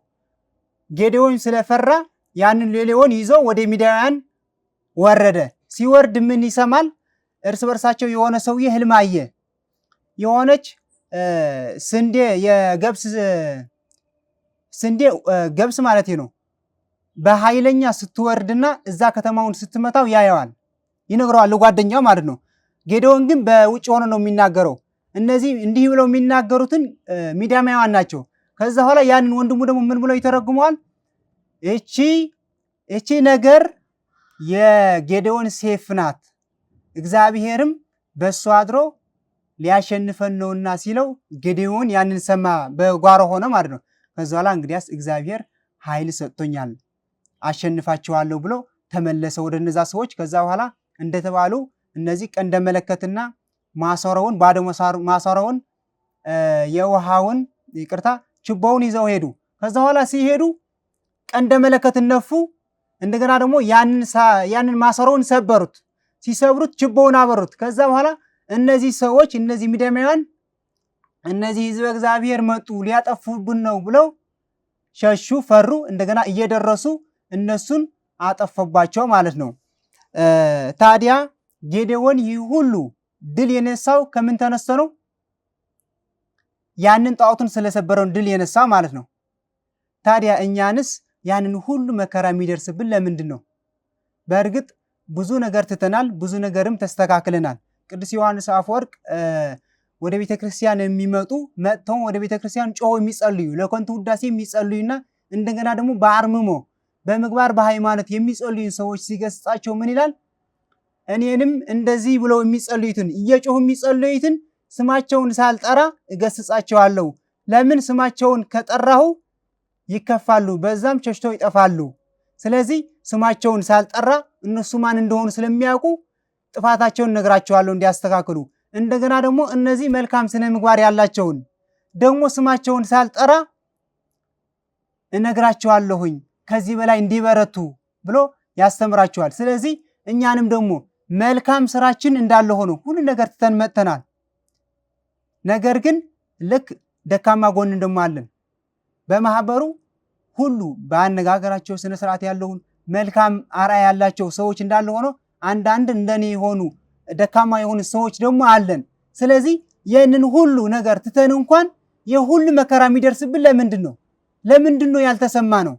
Speaker 1: ጌዴዎን ስለፈራ ያንን ሌሌውን ይዞ ወደ ሚዲያማውያን ወረደ። ሲወርድ ምን ይሰማል? እርስ በርሳቸው የሆነ ሰውዬ ህልም አየ። የሆነች ስንዴ የገብስ ስንዴ ገብስ ማለት ነው በኃይለኛ ስትወርድና እዛ ከተማውን ስትመታው ያየዋል፣ ይነግረዋል ለጓደኛው ማለት ነው። ጌዴዎን ግን በውጭ ሆኖ ነው የሚናገረው። እነዚህ እንዲህ ብለው የሚናገሩትን ሚዲያማውያን ናቸው። ከዛ በኋላ ያንን ወንድሙ ደግሞ ምን ብለው ይተረጉመዋል? እቺ ነገር የጌዴዎን ሴፍ ናት፣ እግዚአብሔርም በእሱ አድሮ ሊያሸንፈን ነውና ሲለው ጌዴዎን ያንን ሰማ፣ በጓሮ ሆነ ማለት ነው። ከዛ በኋላ እንግዲያስ እግዚአብሔር ኃይል ሰጥቶኛል አሸንፋቸዋለሁ ብሎ ተመለሰ ወደ እነዛ ሰዎች። ከዛ በኋላ እንደተባሉ እነዚህ ቀንደ መለከትና ማሰሮውን ባዶ ማሰሮውን የውሃውን ችቦውን ይዘው ሄዱ። ከዛ በኋላ ሲሄዱ ቀንደ መለከትን ነፉ። እንደገና ደግሞ ያንን ማሰሮውን ሰበሩት። ሲሰብሩት ችቦውን አበሩት። ከዛ በኋላ እነዚህ ሰዎች እነዚህ ሚዲያማውያን እነዚህ ህዝበ እግዚአብሔር መጡ ሊያጠፉብን ነው ብለው ሸሹ፣ ፈሩ። እንደገና እየደረሱ እነሱን አጠፈባቸው ማለት ነው። ታዲያ ጌዴዎን ይህ ሁሉ ድል የነሳው ከምን ተነስቶ ነው? ያንን ጣዖቱን ስለሰበረውን ድል የነሳው ማለት ነው። ታዲያ እኛንስ ያንን ሁሉ መከራ የሚደርስብን ለምንድን ነው? በእርግጥ ብዙ ነገር ትተናል፣ ብዙ ነገርም ተስተካክለናል። ቅዱስ ዮሐንስ አፈወርቅ ወደ ቤተክርስቲያን የሚመጡ መጥተው ወደ ቤተክርስቲያን ጮሆ የሚጸልዩ ለከንቱ ውዳሴ የሚጸልዩና እንደገና ደግሞ በአርምሞ በምግባር በሃይማኖት የሚጸልዩ ሰዎች ሲገስጻቸው ምን ይላል? እኔንም እንደዚህ ብለው የሚጸልዩትን እየጮሁ የሚጸልዩትን ስማቸውን ሳልጠራ እገስጻቸዋለሁ። ለምን? ስማቸውን ከጠራሁ ይከፋሉ፣ በዛም ሸሽተው ይጠፋሉ። ስለዚህ ስማቸውን ሳልጠራ እነሱ ማን እንደሆኑ ስለሚያውቁ ጥፋታቸውን ነግራቸዋለሁ እንዲያስተካክሉ። እንደገና ደግሞ እነዚህ መልካም ስነ ምግባር ያላቸውን ደግሞ ስማቸውን ሳልጠራ እነግራቸዋለሁኝ ከዚህ በላይ እንዲበረቱ ብሎ ያስተምራቸዋል። ስለዚህ እኛንም ደግሞ መልካም ስራችን እንዳለ ሆኖ ሁሉ ነገር ትተን መጥተናል። ነገር ግን ልክ ደካማ ጎን ደግሞ አለን። በማህበሩ ሁሉ በአነጋገራቸው ስነ ስርዓት ያለውን መልካም አርአያ ያላቸው ሰዎች እንዳለ ሆኖ አንዳንድ እንደኔ የሆኑ ደካማ የሆኑ ሰዎች ደግሞ አለን። ስለዚህ ይህንን ሁሉ ነገር ትተን እንኳን የሁሉ መከራ የሚደርስብን ለምንድን ነው? ለምንድን ነው ያልተሰማ ነው?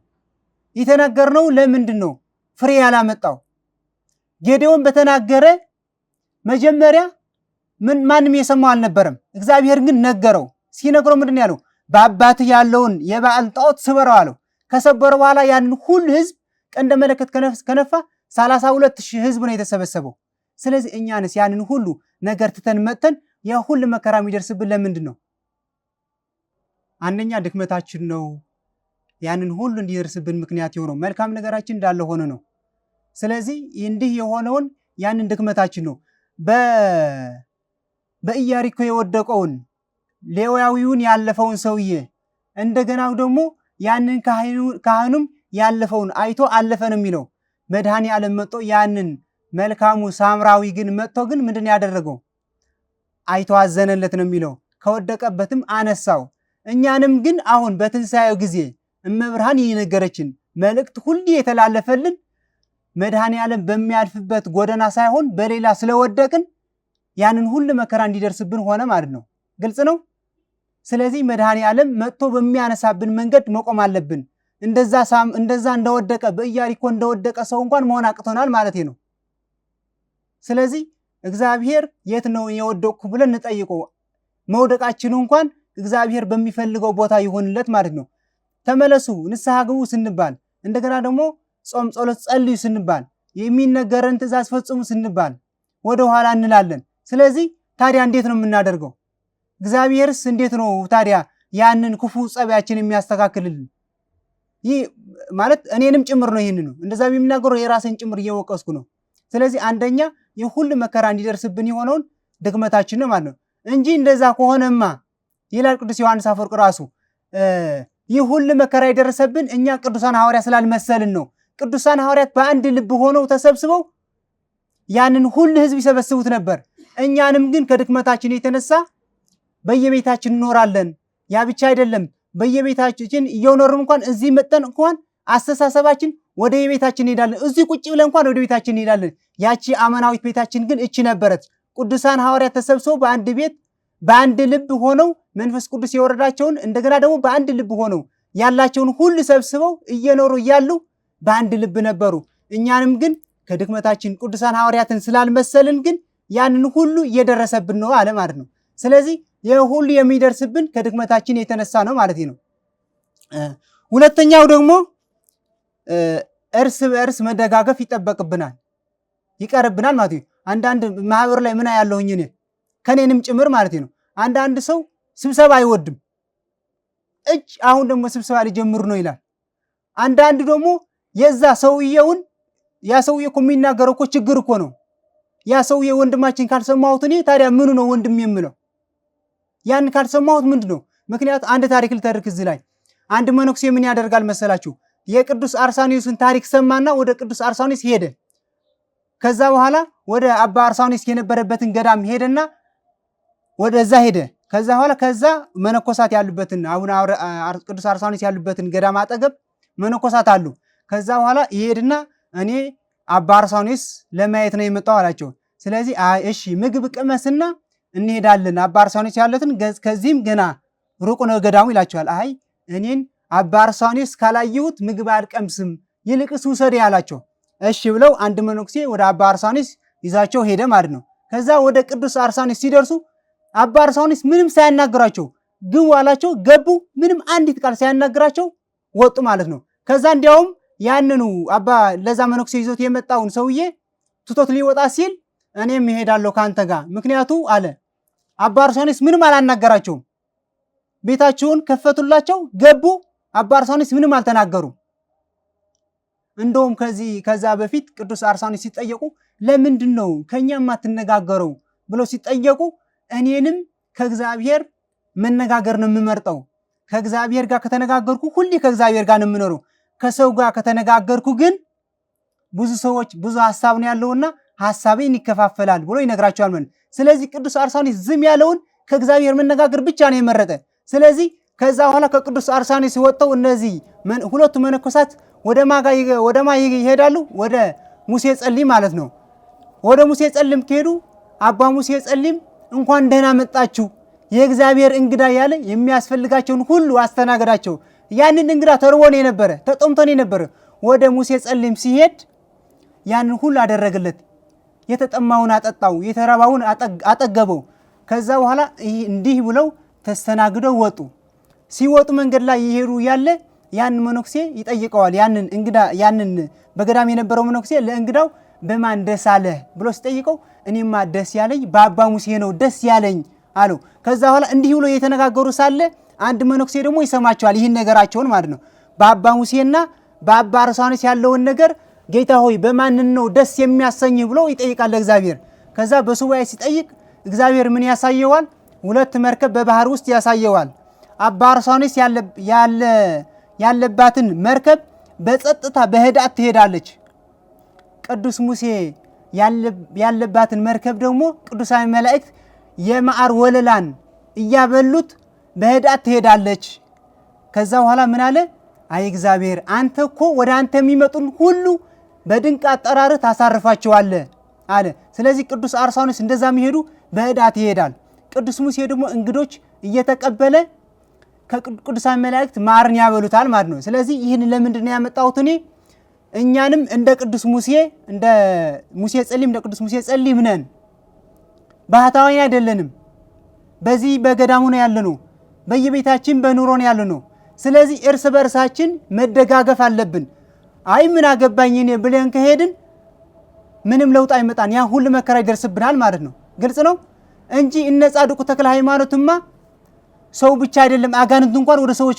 Speaker 1: የተናገርነው ለምንድን ነው ፍሬ ያላመጣው? ጌዴዎን በተናገረ መጀመሪያ ማንም የሰማው አልነበረም። እግዚአብሔር ግን ነገረው። ሲነግረው ምንድን ያለው? በአባትህ ያለውን የበዓል ጣዖት ስበረው አለው። ከሰበረ በኋላ ያንን ሁሉ ህዝብ ቀንደ መለከት ከነፋ 32,000 ህዝብ ነው የተሰበሰበው። ስለዚህ እኛንስ ያንን ሁሉ ነገር ትተን መጥተን የሁሉ መከራ የሚደርስብን ለምንድን ነው? አንደኛ ድክመታችን ነው። ያንን ሁሉ እንዲደርስብን ምክንያት የሆነው መልካም ነገራችን እንዳለ ሆነ ነው። ስለዚህ እንዲህ የሆነውን ያንን ድክመታችን ነው። በኢያሪኮ የወደቀውን ሌዋዊውን ያለፈውን ሰውዬ እንደገና ደግሞ ያንን ካህኑም ያለፈውን አይቶ አለፈ ነው የሚለው። መድኃኔ ዓለም መጥቶ ያንን መልካሙ ሳምራዊ ግን መጥቶ ግን ምንድን ያደረገው? አይቶ አዘነለት ነው የሚለው። ከወደቀበትም አነሳው። እኛንም ግን አሁን በትንሣኤው ጊዜ እመብርሃን የነገረችን መልእክት ሁሉ የተላለፈልን መድኃኔ ዓለም በሚያልፍበት ጎዳና ሳይሆን በሌላ ስለወደቅን ያንን ሁሉ መከራ እንዲደርስብን ሆነ ማለት ነው። ግልጽ ነው። ስለዚህ መድኃኔ ዓለም መጥቶ በሚያነሳብን መንገድ መቆም አለብን። እንደዛ እንደወደቀ በኢያሪኮ እንደወደቀ ሰው እንኳን መሆን አቅቶናል ማለት ነው። ስለዚህ እግዚአብሔር የት ነው የወደቅኩ ብለን እንጠይቀው። መውደቃችን እንኳን እግዚአብሔር በሚፈልገው ቦታ ይሆንለት ማለት ነው። ተመለሱ፣ ንስሐ ግቡ ስንባል፣ እንደገና ደግሞ ጾም ጸሎት ጸልዩ ስንባል፣ የሚነገረን ትእዛዝ ፈጽሙ ስንባል ወደ ኋላ እንላለን። ስለዚህ ታዲያ እንዴት ነው የምናደርገው? እግዚአብሔርስ እንዴት ነው ታዲያ ያንን ክፉ ጸባያችን የሚያስተካክልልን? ይህ ማለት እኔንም ጭምር ነው። ይህን ነው እንደዛ የሚናገረው የራሴን ጭምር እየወቀስኩ ነው። ስለዚህ አንደኛ የሁሉ መከራ እንዲደርስብን የሆነውን ድክመታችን ነው ማለት ነው እንጂ እንደዛ ከሆነማ ይላል ቅዱስ ዮሐንስ አፈወርቅ ራሱ ይህ ሁሉ መከራ የደረሰብን እኛ ቅዱሳን ሐዋርያት ስላልመሰልን ነው። ቅዱሳን ሐዋርያት በአንድ ልብ ሆነው ተሰብስበው ያንን ሁሉ ህዝብ ይሰበስቡት ነበር። እኛንም ግን ከድክመታችን የተነሳ በየቤታችን እንኖራለን። ያ ብቻ አይደለም፣ በየቤታችን እየኖርን እንኳን እዚህ መጠን እንኳን አስተሳሰባችን ወደ የቤታችን እንሄዳለን። እዚህ ቁጭ ብለን እንኳን ወደ ቤታችን እንሄዳለን። ያቺ አመናዊት ቤታችን ግን እቺ ነበረች። ቅዱሳን ሐዋርያት ተሰብስበው በአንድ ቤት በአንድ ልብ ሆነው መንፈስ ቅዱስ የወረዳቸውን እንደገና ደግሞ በአንድ ልብ ሆነው ያላቸውን ሁሉ ሰብስበው እየኖሩ እያሉ በአንድ ልብ ነበሩ። እኛንም ግን ከድክመታችን ቅዱሳን ሐዋርያትን ስላልመሰልን ግን ያንን ሁሉ እየደረሰብን ነው አለ ማለት ነው። ስለዚህ ይህ ሁሉ የሚደርስብን ከድክመታችን የተነሳ ነው ማለት ነው። ሁለተኛው ደግሞ እርስ በእርስ መደጋገፍ ይጠበቅብናል ይቀርብናል ማለት ነው። አንዳንድ ማህበር ላይ ምን ያለሁኝ እኔ ከኔንም ጭምር ማለት ነው። አንዳንድ ሰው ስብሰባ አይወድም። አሁን ደግሞ ስብሰባ ሊጀምሩ ነው ይላል። አንዳንድ ደግሞ የዛ ሰውየውን ያ ሰውየ እኮ የሚናገረው እኮ ችግር እኮ ነው። ያ ሰውየ ወንድማችን ካልሰማሁት እኔ ታዲያ ምኑ ነው ወንድም የምለው? ያን ካልሰማሁት ምንድን ነው? ምክንያቱ አንድ ታሪክ ልተርክ እዚህ ላይ። አንድ መነኩሴ ምን ያደርጋል መሰላችሁ? የቅዱስ አርሳኒዮስን ታሪክ ሰማና ወደ ቅዱስ አርሳኒዮስ ሄደ። ከዛ በኋላ ወደ አባ አርሳኒዮስ የነበረበትን ገዳም ሄደና ወደዛ ሄደ። ከዛ በኋላ ከዛ መነኮሳት ያሉበትን አቡነ ቅዱስ አርሳኒዮስ ያሉበትን ገዳም አጠገብ መነኮሳት አሉ። ከዛ በኋላ ይሄድና እኔ አባ አርሳኒዮስ ለማየት ነው የመጣው አላቸው። ስለዚህ እሺ ምግብ ቅመስና እንሄዳለን፣ አባ አርሳኒዮስ ያለትን ከዚህም ገና ሩቅ ነው ገዳሙ ይላቸዋል። አይ እኔን አባ አርሳኒዮስ ካላየሁት ምግብ አልቀምስም፣ ይልቅስ ውሰድ ያላቸው። እሺ ብለው አንድ መነኩሴ ወደ አባ አርሳኒዮስ ይዛቸው ሄደ ማለት ነው። ከዛ ወደ ቅዱስ አርሳኒዮስ ሲደርሱ አባ አርሳኒዮስ ምንም ሳያናግራቸው ግቡ አላቸው። ገቡ። ምንም አንዲት ቃል ሳያናግራቸው ወጡ ማለት ነው። ከዛ እንዲያውም ያንኑ አባ ለዛ መነኩሴ ይዞት የመጣውን ሰውዬ ትቶት ሊወጣ ሲል እኔም እሄዳለሁ ካንተ ጋር፣ ምክንያቱ አለ። አባ አርሳኒዮስ ምንም አላናገራቸውም። ቤታቸውን ከፈቱላቸው፣ ገቡ። አባ አርሳኒዮስ ምንም አልተናገሩም። እንደውም ከዛ በፊት ቅዱስ አርሳኒዮስ ሲጠየቁ ለምንድን ነው ከኛ የማትነጋገረው ብለው ሲጠየቁ እኔንም ከእግዚአብሔር መነጋገር ነው የምመርጠው፣ ከእግዚአብሔር ጋር ከተነጋገርኩ ሁሌ ከእግዚአብሔር ጋር ነው የምኖረው። ከሰው ጋር ከተነጋገርኩ ግን ብዙ ሰዎች ብዙ ሐሳብ ነው ያለውና ሐሳቤን ይከፋፈላል ብሎ ይነግራቸዋል ማለት። ስለዚህ ቅዱስ አርሳኒስ ዝም ያለውን ከእግዚአብሔር መነጋገር ብቻ ነው የመረጠ። ስለዚህ ከዛ በኋላ ከቅዱስ አርሳኒስ ወጥተው እነዚህ ሁለቱ መነኮሳት ወደ ማ ይሄዳሉ? ወደ ሙሴ ጸሊም ማለት ነው። ወደ ሙሴ ጸሊም ከሄዱ አባ ሙሴ ጸሊም እንኳን ደህና መጣችሁ የእግዚአብሔር እንግዳ ያለ የሚያስፈልጋቸውን ሁሉ አስተናገዳቸው። ያንን እንግዳ ተርቦ ነው የነበረ፣ ተጠምቶ ነው የነበረ። ወደ ሙሴ ጸሊም ሲሄድ ያንን ሁሉ አደረገለት። የተጠማውን አጠጣው፣ የተራባውን አጠገበው። ከዛ በኋላ እንዲህ ብለው ተስተናግደው ወጡ። ሲወጡ መንገድ ላይ ይሄዱ ያለ ያንን መነኩሴ ይጠይቀዋል። ያንን እንግዳ ያንን በገዳም የነበረው መነኩሴ ለእንግዳው በማን ደስ አለህ ብሎ ሲጠይቀው እኔማ ደስ ያለኝ በአባ ሙሴ ነው ደስ ያለኝ አለው። ከዛ በኋላ እንዲህ ብሎ የተነጋገሩ ሳለ አንድ መነኩሴ ደግሞ ይሰማቸዋል፣ ይህን ነገራቸውን ማለት ነው። በአባ ሙሴና በአባ አርሳኒስ ያለውን ነገር ጌታ ሆይ በማን ነው ደስ የሚያሰኝህ ብሎ ይጠይቃል እግዚአብሔር። ከዛ በሱባኤ ሲጠይቅ እግዚአብሔር ምን ያሳየዋል? ሁለት መርከብ በባህር ውስጥ ያሳየዋል። አባ አርሳኒስ ያለባትን መርከብ በጸጥታ በህዳት ትሄዳለች። ቅዱስ ሙሴ ያለባትን መርከብ ደግሞ ቅዱሳን መላእክት የማዕር ወለላን እያበሉት በህዳት ትሄዳለች። ከዛ በኋላ ምን አለ? አይ እግዚአብሔር አንተ እኮ ወደ አንተ የሚመጡን ሁሉ በድንቅ አጠራርህ ታሳርፋቸዋለህ አለ። ስለዚህ ቅዱስ አርሳኒስ እንደዛ የሚሄዱ በህዳት ይሄዳል። ቅዱስ ሙሴ ደግሞ እንግዶች እየተቀበለ ከቅዱሳን መላእክት ማዕርን ያበሉታል ማለት ነው። ስለዚህ ይህን ለምንድን ነው ያመጣሁት? እኔ እኛንም እንደ ቅዱስ ሙሴ እንደ ሙሴ ጸሊም እንደ ቅዱስ ሙሴ ጸሊም ነን። ባህታውያን አይደለንም። በዚህ በገዳሙ ነው ያለነው። በየቤታችን በኑሮ ነው ያለነው። ስለዚህ እርስ በርሳችን መደጋገፍ አለብን። አይ ምን አገባኝ እኔ ብለን ከሄድን ምንም ለውጥ አይመጣን፣ ያ ሁሉ መከራ ይደርስብናል ማለት ነው። ግልጽ ነው እንጂ እነ ጻድቁ ተክለ ሃይማኖትማ ሰው ብቻ አይደለም አጋንንት እንኳን ወደ ሰዎች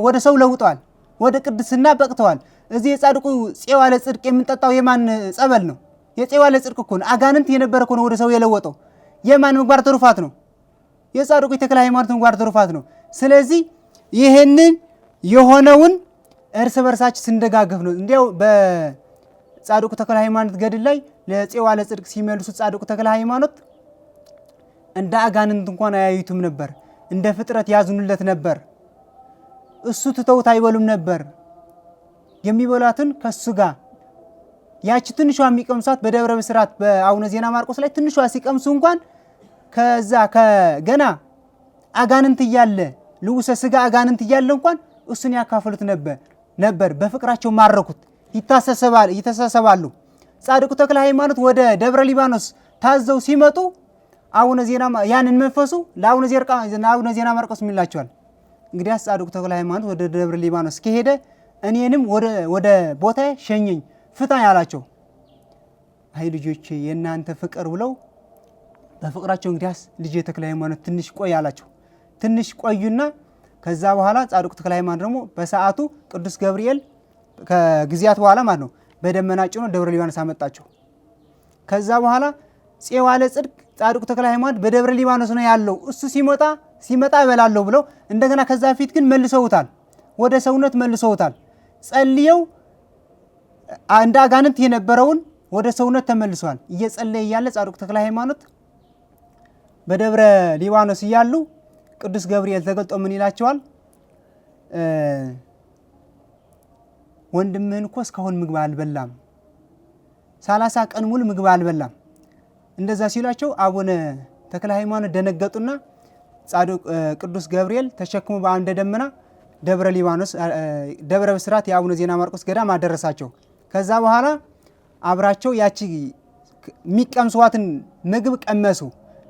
Speaker 1: ወደ ሰው ለውጠዋል፣ ወደ ቅድስና በቅተዋል። እዚህ የጻድቁ ፄዋ ለጽድቅ የምንጠጣው የማን ጸበል ነው? የፄዋ ለጽድቅ እኮ ነው። አጋንንት የነበረ እኮ ነው ወደ ሰው የለወጠው። የማን ምግባር ትሩፋት ነው? የጻድቁ የተክለ ሃይማኖት ምግባር ትሩፋት ነው። ስለዚህ ይህንን የሆነውን እርስ በርሳችን ስንደጋገፍ ነው። እንዲያው በጻድቁ ተክለ ሃይማኖት ገድል ላይ ለፄዋ ለጽድቅ ሲመልሱት ጻድቁ ተክለ ሃይማኖት እንደ አጋንንት እንኳን አያዩትም ነበር፣ እንደ ፍጥረት ያዝኑለት ነበር። እሱ ትተውት አይበሉም ነበር። የሚበሏትን ከሱ ጋር ያቺ ትንሿ የሚቀምሷት በደብረ ብስራት በአቡነ ዜና ማርቆስ ላይ ትንሿ ሲቀምሱ እንኳን ከዛ ከገና አጋንንት እያለ ልውሰ ስጋ አጋንንት እያለ እንኳን እሱን ያካፈሉት ነበር። በፍቅራቸው ማረኩት፣ ይተሳሰባሉ። ጻድቁ ተክለ ሃይማኖት ወደ ደብረ ሊባኖስ ታዘው ሲመጡ አቡነ ዜና ያንን መንፈሱ ለአቡነ ዜና ማርቆስ የሚላቸዋል። እንግዲህ ጻድቁ ተክለ ሃይማኖት ወደ ደብረ ሊባኖስ ከሄደ እኔንም ወደ ቦታ ሸኘኝ ፍታኝ አላቸው። አይ ልጆቼ የእናንተ ፍቅር ብለው በፍቅራቸው እንግዲያስ ልጅ ተክለ ሃይማኖት ትንሽ ቆይ አላቸው። ትንሽ ቆዩና ከዛ በኋላ ጻድቁ ተክለ ሃይማኖት ደግሞ በሰዓቱ ቅዱስ ገብርኤል ከጊዜያት በኋላ ማለት ነው በደመና ጭኖ ደብረ ሊባኖስ አመጣቸው። ከዛ በኋላ ፄዋ ለጽድቅ ጻድቁ ተክለ ሃይማኖት በደብረ ሊባኖስ ነው ያለው። እሱ ሲመጣ እበላለሁ ብለው እንደገና ከዛ ፊት ግን መልሰውታል፣ ወደ ሰውነት መልሰውታል። ጸልየው እንደ አጋንንት የነበረውን ወደ ሰውነት ተመልሷል። እየጸለየ እያለ ጻድቁ ተክለ ሃይማኖት በደብረ ሊባኖስ እያሉ ቅዱስ ገብርኤል ተገልጦ ምን ይላቸዋል? ወንድምህን እኮ እስካሁን ምግብ አልበላም፣ 30 ቀን ሙሉ ምግብ አልበላም። እንደዛ ሲሏቸው አቡነ ተክለ ሃይማኖት ደነገጡና ቅዱስ ገብርኤል ተሸክሞ በአንደ ደመና ደብረ ሊባኖስ ደብረ ብስራት የአቡነ ዜና ማርቆስ ገዳም አደረሳቸው። ከዛ በኋላ አብራቸው ያቺ የሚቀምሷትን ምግብ ቀመሱ።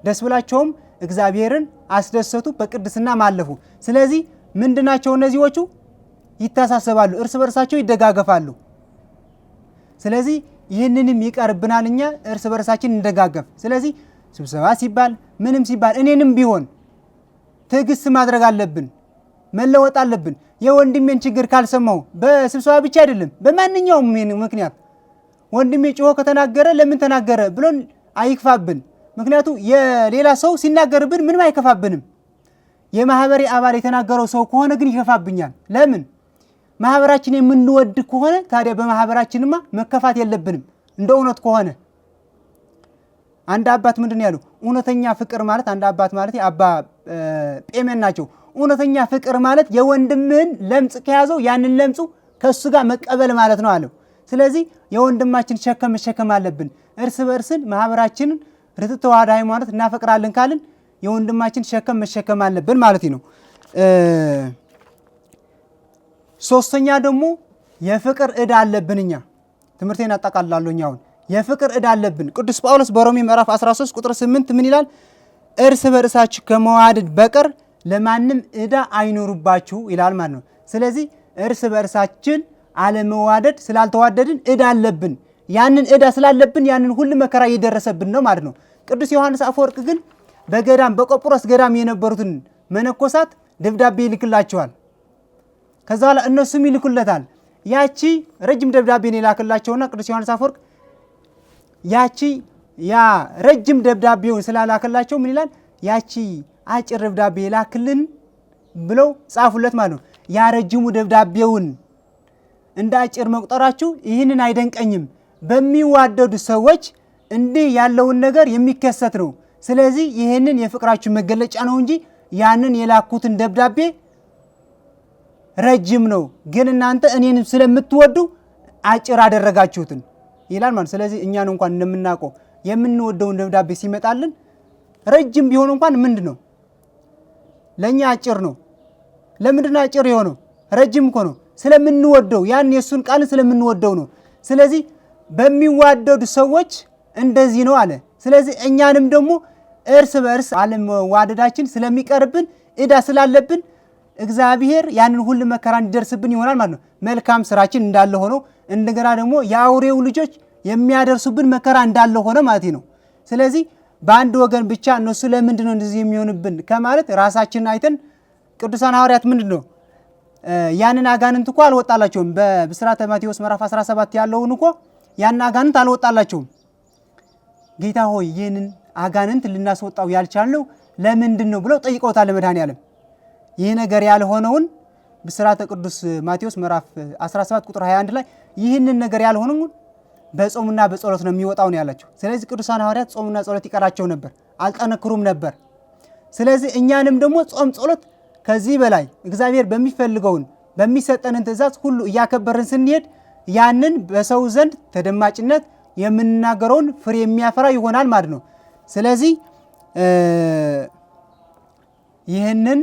Speaker 1: ደስ ብላቸውም እግዚአብሔርን አስደሰቱ፣ በቅድስና ማለፉ። ስለዚህ ምንድናቸው እነዚህዎቹ? ይተሳሰባሉ፣ እርስ በርሳቸው ይደጋገፋሉ። ስለዚህ ይህንንም ይቀርብናል፣ እኛ እርስ በርሳችን እንደጋገፍ። ስለዚህ ስብሰባ ሲባል ምንም ሲባል እኔንም ቢሆን ትዕግስት ማድረግ አለብን፣ መለወጥ አለብን። የወንድሜን ችግር ካልሰማው በስብሰባ ብቻ አይደለም በማንኛውም ምክንያት ወንድሜ ጮሆ ከተናገረ ለምን ተናገረ ብሎን አይክፋብን። ምክንያቱ የሌላ ሰው ሲናገርብን ምንም አይከፋብንም። የማህበሬ አባል የተናገረው ሰው ከሆነ ግን ይከፋብኛል። ለምን ማህበራችን የምንወድ ከሆነ ታዲያ በማህበራችንማ መከፋት የለብንም። እንደ እውነት ከሆነ አንድ አባት ምንድነው ያለው? እውነተኛ ፍቅር ማለት አንድ አባት ማለት አባ ጴሜን ናቸው። እውነተኛ ፍቅር ማለት የወንድምህን ለምጽ ከያዘው ያንን ለምጹ ከሱ ጋር መቀበል ማለት ነው አለው። ስለዚህ የወንድማችን ሸከም መሸከም አለብን። እርስ በእርስን ማህበራችንን ርትዕ ተዋሕዶ ሃይማኖት እናፈቅራለን ካልን የወንድማችን ሸከም መሸከም አለብን ማለት ነው። ሶስተኛ ደግሞ የፍቅር ዕዳ አለብንኛ። ትምህርቴን አጠቃላለሁኝ። አሁን የፍቅር ዕዳ አለብን። ቅዱስ ጳውሎስ በሮሜ ምዕራፍ 13 ቁጥር 8 ምን ይላል? እርስ በርሳችሁ ከመዋደድ በቀር ለማንም ዕዳ አይኖርባችሁ ይላል ማለት ነው። ስለዚህ እርስ በርሳችን አለመዋደድ ስላልተዋደድን ዕዳ አለብን። ያንን ዕዳ ስላለብን ያንን ሁሉ መከራ እየደረሰብን ነው ማለት ነው። ቅዱስ ዮሐንስ አፈወርቅ ግን በገዳም በቆጵሮስ ገዳም የነበሩትን መነኮሳት ደብዳቤ ይልክላቸዋል። ከዛ በኋላ እነሱም ይልኩለታል። ያቺ ረጅም ደብዳቤን የላክላቸውና ቅዱስ ዮሐንስ አፈወርቅ ያ ረጅም ደብዳቤውን ስላላከላቸው ምን ይላል? ያቺ አጭር ደብዳቤ ላክልን ብለው ጻፉለት ማለት ነው። ያ ረጅሙ ደብዳቤውን እንደ አጭር መቁጠራችሁ ይህንን አይደንቀኝም። በሚዋደዱ ሰዎች እንዲህ ያለውን ነገር የሚከሰት ነው። ስለዚህ ይህንን የፍቅራችሁ መገለጫ ነው እንጂ ያንን የላኩትን ደብዳቤ ረጅም ነው፣ ግን እናንተ እኔንም ስለምትወዱ አጭር አደረጋችሁትን ይላል ማለት። ስለዚህ እኛን እንኳን እንደምናውቀው የምንወደውን ደብዳቤ ሲመጣልን ረጅም ቢሆን እንኳን ምንድነው ለኛ አጭር ነው። ለምንድነው አጭር የሆነው? ረጅም እኮ ነው። ስለምንወደው ያን የሱን ቃል ስለምንወደው ነው። ስለዚህ በሚዋደዱ ሰዎች እንደዚህ ነው አለ። ስለዚህ እኛንም ደግሞ እርስ በእርስ አለመዋደዳችን ስለሚቀርብን ዕዳ ስላለብን እግዚአብሔር ያንን ሁሉ መከራ እንዲደርስብን ይሆናል ማለት ነው። መልካም ስራችን እንዳለ ሆኖ እንደገና ደግሞ የአውሬው ልጆች የሚያደርሱብን መከራ እንዳለ ሆነ ማለት ነው። ስለዚህ በአንድ ወገን ብቻ እነሱ ለምንድን ነው እንደዚህ የሚሆንብን ከማለት ራሳችንን አይተን ቅዱሳን ሐዋርያት ምንድነው ያንን አጋንንት እኮ አልወጣላቸውም። በብስራተ ማቴዎስ ምዕራፍ 17 ያለውን እኮ ያን አጋንንት አልወጣላቸውም። ጌታ ሆይ ይህንን አጋንንት ልናስወጣው ያልቻልነው ለምንድን ነው ብለው ጠይቀውታል ለመድኃኔዓለም። ይህ ነገር ያልሆነውን ብስራተ ቅዱስ ማቴዎስ ምዕራፍ 17 ቁጥር 21 ላይ ይህንን ነገር ያልሆነውን በጾምና በጸሎት ነው የሚወጣው ነው ያላቸው። ስለዚህ ቅዱሳን ሐዋርያት ጾምና ጸሎት ይቀራቸው ነበር፣ አልጠነክሩም ነበር። ስለዚህ እኛንም ደግሞ ጾም ጸሎት ከዚህ በላይ እግዚአብሔር በሚፈልገውን በሚሰጠንን ትእዛዝ ሁሉ እያከበርን ስንሄድ ያንን በሰው ዘንድ ተደማጭነት የምንናገረውን ፍሬ የሚያፈራ ይሆናል ማለት ነው። ስለዚህ ይህንን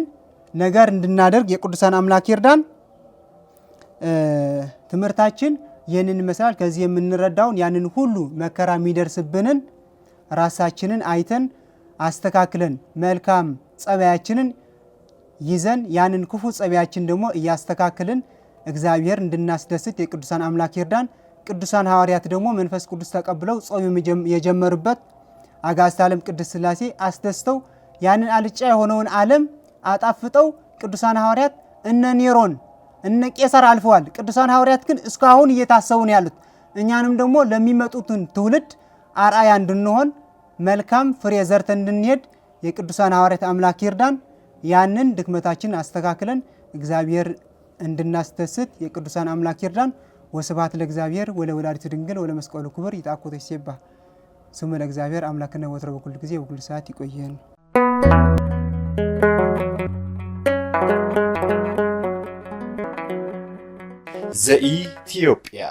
Speaker 1: ነገር እንድናደርግ የቅዱሳን አምላክ ይርዳን። ትምህርታችን ይህንን ይመስላል። ከዚህ የምንረዳውን ያንን ሁሉ መከራ የሚደርስብንን ራሳችንን አይተን አስተካክለን መልካም ጸባያችንን ይዘን ያንን ክፉ ጸባያችን ደግሞ እያስተካክልን እግዚአብሔር እንድናስደስት የቅዱሳን አምላክ ይርዳን። ቅዱሳን ሐዋርያት ደግሞ መንፈስ ቅዱስ ተቀብለው ጾም የጀመሩበት አጋዕዝተ ዓለም ቅድስት ሥላሴ አስደስተው ያንን አልጫ የሆነውን ዓለም አጣፍጠው ቅዱሳን ሐዋርያት እነ ኔሮን እነ ቄሳር አልፈዋል። ቅዱሳን ሐዋርያት ግን እስካሁን እየታሰቡ ነው ያሉት። እኛንም ደግሞ ለሚመጡትን ትውልድ አርአያ እንድንሆን መልካም ፍሬ ዘርተን እንድንሄድ የቅዱሳን ሐዋርያት አምላክ ይርዳን። ያንን ድክመታችን አስተካክለን እግዚአብሔር እንድናስደስት የቅዱሳን አምላክ ይርዳን። ወስብሐት ለእግዚአብሔር ወለወላዲቱ ድንግል ወለመስቀሉ ክቡር። ይትአኮቶ ይሴባህ ስሙ ለእግዚአብሔር አምላክነ ወትረ በኩሉ ጊዜ በኩሉ ሰዓት ይቆየን።
Speaker 2: ዘኢትዮጵያ